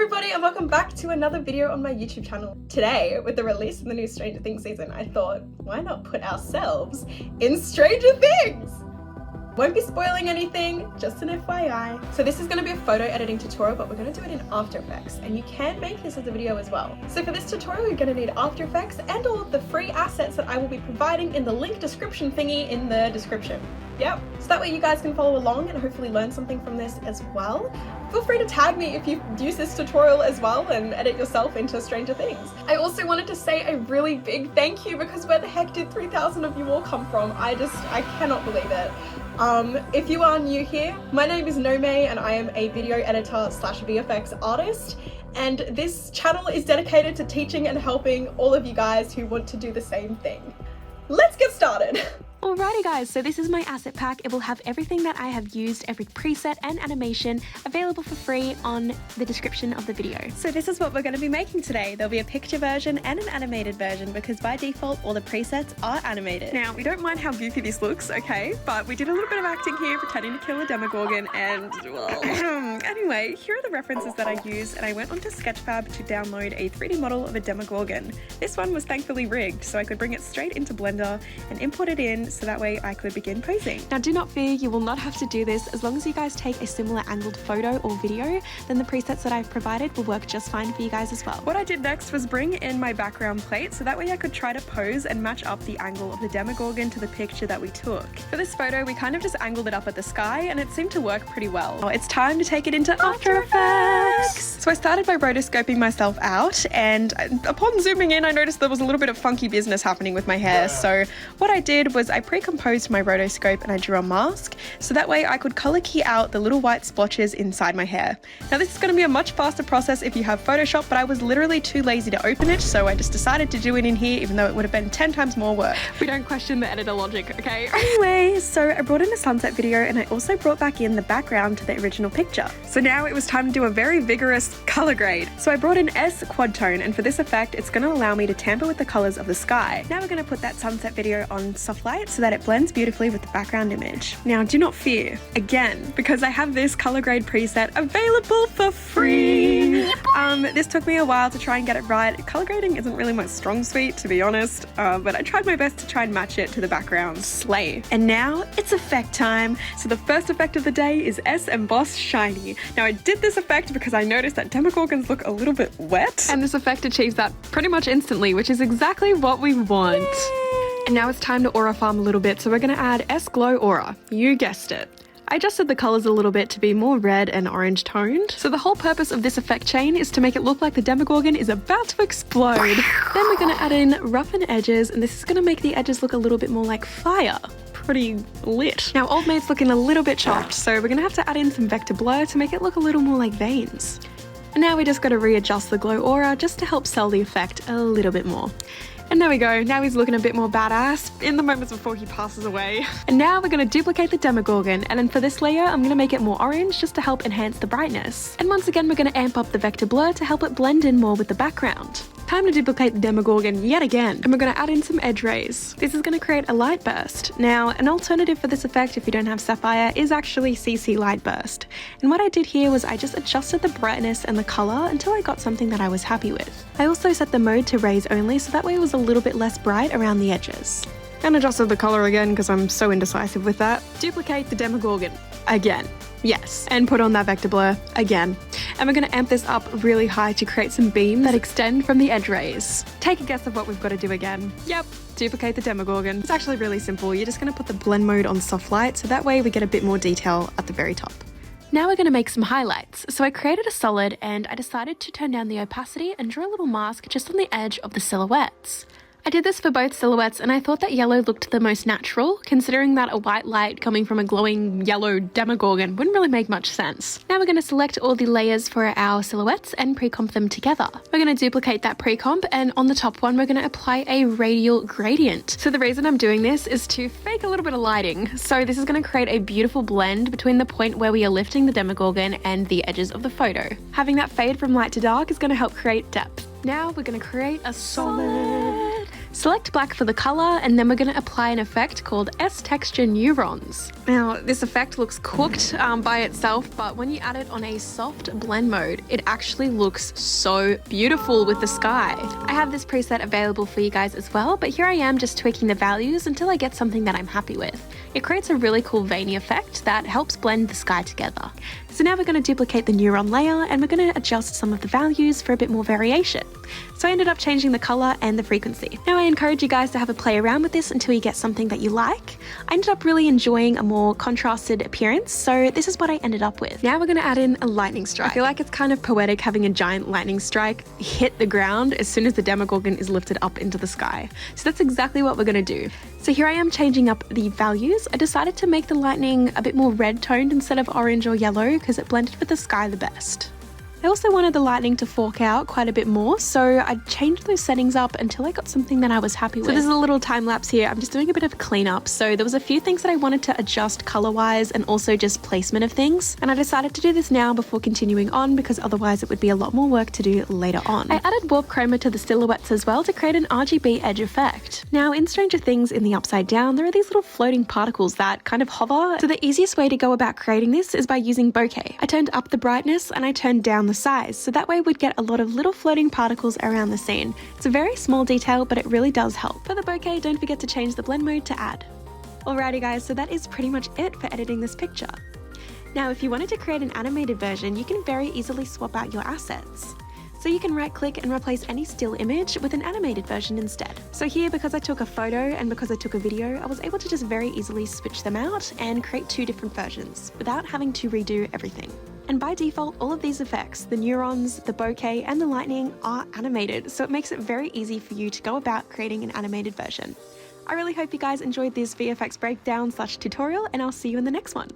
everybody, and welcome back to another video on my YouTube channel. Today, with the release of the new Stranger Things season, I thought, why not put ourselves in Stranger Things? Won't be spoiling anything, just an FYI. So this is going to be a photo editing tutorial, but we're going to do it in After Effects, and you can make this as a video as well. So for this tutorial, you're going to need After Effects and all of the free assets that I will be providing in the link description thingy in the description. Yep, so that way you guys can follow along and hopefully learn something from this as well. Feel free to tag me if you use this tutorial as well and edit yourself into Stranger Things. I also wanted to say a really big thank you, because where the heck did 3,000 of you all come from? I cannot believe it. If you are new here, my name is Nome and I am a video editor slash VFX artist, and this channel is dedicated to teaching and helping all of you guys who want to do the same thing. Let's get started. Alrighty guys, so this is my asset pack. It will have everything that I have used, every preset and animation available for free on the description of the video. So this is what we're going to be making today. There'll be a picture version and an animated version, because by default all the presets are animated. Now, we don't mind how goofy this looks, okay? But we did a little bit of acting here, pretending to kill a Demogorgon, and well, anyway, here are the references that I used, and I went onto Sketchfab to download a 3D model of a Demogorgon. This one was thankfully rigged, so I could bring it straight into Blender and import it in, so that way I could begin posing. Now do not fear, you will not have to do this. As long as you guys take a similar angled photo or video, then the presets that I've provided will work just fine for you guys as well. What I did next was bring in my background plate, so that way I could try to pose and match up the angle of the Demogorgon to the picture that we took. For this photo, we kind of just angled it up at the sky, and it seemed to work pretty well. Now it's time to take it into After Effects! So I started by rotoscoping myself out, and upon zooming in, I noticed there was a little bit of funky business happening with my hair. So what I did was I pre-composed my rotoscope and I drew a mask, so that way I could color key out the little white splotches inside my hair. Now this is going to be a much faster process if you have Photoshop, but I was literally too lazy to open it, so I just decided to do it in here, even though it would have been 10 times more work. We don't question the editor logic, okay? Anyway, so I brought in a sunset video, and I also brought back in the background to the original picture. So now it was time to do a very vigorous color grade. So I brought in S Quad Tone, and for this effect, it's going to allow me to tamper with the colors of the sky. Now we're going to put that sunset video on soft light so that it blends beautifully with the background image. Now do not fear, again, because I have this color grade preset available for free. This took me a while to try and get it right. Color grading isn't really my strong suite, to be honest, but I tried my best to try and match it to the background. Slay. And now it's effect time. So the first effect of the day is S Emboss Shiny. Now I did this effect because I noticed that Demogorgons look a little bit wet, and this effect achieves that pretty much instantly, which is exactly what we want. Yay! And now it's time to aura farm a little bit, so we're going to add S Glow Aura. You guessed it. I adjusted the colours a little bit to be more red and orange toned. So the whole purpose of this effect chain is to make it look like the Demogorgon is about to explode. Then we're going to add in roughen edges, and this is going to make the edges look a little bit more like fire. Pretty lit. Now Old Mate's looking a little bit chopped, so we're going to have to add in some vector blur to make it look a little more like veins. And now we just got to readjust the glow aura just to help sell the effect a little bit more. And there we go, now he's looking a bit more badass in the moments before he passes away. And now we're going to duplicate the Demogorgon, and then for this layer I'm going to make it more orange just to help enhance the brightness. And once again we're going to amp up the vector blur to help it blend in more with the background. Time to duplicate the Demogorgon yet again, and we're going to add in some edge rays. This is going to create a light burst. Now, an alternative for this effect if you don't have Sapphire is actually CC Light Burst. And what I did here was I just adjusted the brightness and the color until I got something that I was happy with. I also set the mode to rays only, so that way it was a little bit less bright around the edges. And adjusted the color again because I'm so indecisive with that. Duplicate the Demogorgon again. Yes, and put on that vector blur again. And we're going to amp this up really high to create some beams that extend from the edge rays. Take a guess of what we've got to do again. Yep, duplicate the Demogorgon. It's actually really simple. You're just going to put the blend mode on soft light, so that way we get a bit more detail at the very top. Now we're going to make some highlights. So I created a solid, and I decided to turn down the opacity and draw a little mask just on the edge of the silhouettes. I did this for both silhouettes, and I thought that yellow looked the most natural, considering that a white light coming from a glowing yellow Demogorgon wouldn't really make much sense. Now we're going to select all the layers for our silhouettes and pre-comp them together. We're going to duplicate that pre-comp, and on the top one we're going to apply a radial gradient. So the reason I'm doing this is to fake a little bit of lighting. So this is going to create a beautiful blend between the point where we are lifting the Demogorgon and the edges of the photo. Having that fade from light to dark is going to help create depth. Now we're going to create a solid. Select black for the color, and then we're going to apply an effect called S-Texture Neurons. Now, this effect looks cooked by itself, but when you add it on a soft blend mode, it actually looks so beautiful with the sky. I have this preset available for you guys as well, but here I am just tweaking the values until I get something that I'm happy with. It creates a really cool veiny effect that helps blend the sky together. So now we're going to duplicate the neuron layer and we're going to adjust some of the values for a bit more variation. So I ended up changing the color and the frequency. Now I encourage you guys to have a play around with this until you get something that you like. I ended up really enjoying a more contrasted appearance, so this is what I ended up with. Now we're going to add in a lightning strike. I feel like it's kind of poetic having a giant lightning strike hit the ground as soon as the Demogorgon is lifted up into the sky. So that's exactly what we're going to do. So here I am changing up the values. I decided to make the lightning a bit more red toned instead of orange or yellow because it blended with the sky the best. I also wanted the lightning to fork out quite a bit more, so I changed those settings up until I got something that I was happy with. So this is a little time lapse here. I'm just doing a bit of cleanup. So there was a few things that I wanted to adjust color-wise and also just placement of things. And I decided to do this now before continuing on because otherwise it would be a lot more work to do later on. I added warp chroma to the silhouettes as well to create an RGB edge effect. Now in Stranger Things in the Upside Down, there are these little floating particles that kind of hover. So the easiest way to go about creating this is by using bokeh. I turned up the brightness and I turned down the size, so that way we'd get a lot of little floating particles around the scene. It's a very small detail, but it really does help. For the bokeh, don't forget to change the blend mode to add. Alrighty guys, so that is pretty much it for editing this picture. Now if you wanted to create an animated version, you can very easily swap out your assets. So you can right click and replace any still image with an animated version instead. So here, because I took a photo and because I took a video, I was able to just very easily switch them out and create two different versions without having to redo everything. And by default, all of these effects, the neurons, the bokeh, and the lightning are animated, so it makes it very easy for you to go about creating an animated version. I really hope you guys enjoyed this VFX breakdown/tutorial, and I'll see you in the next one.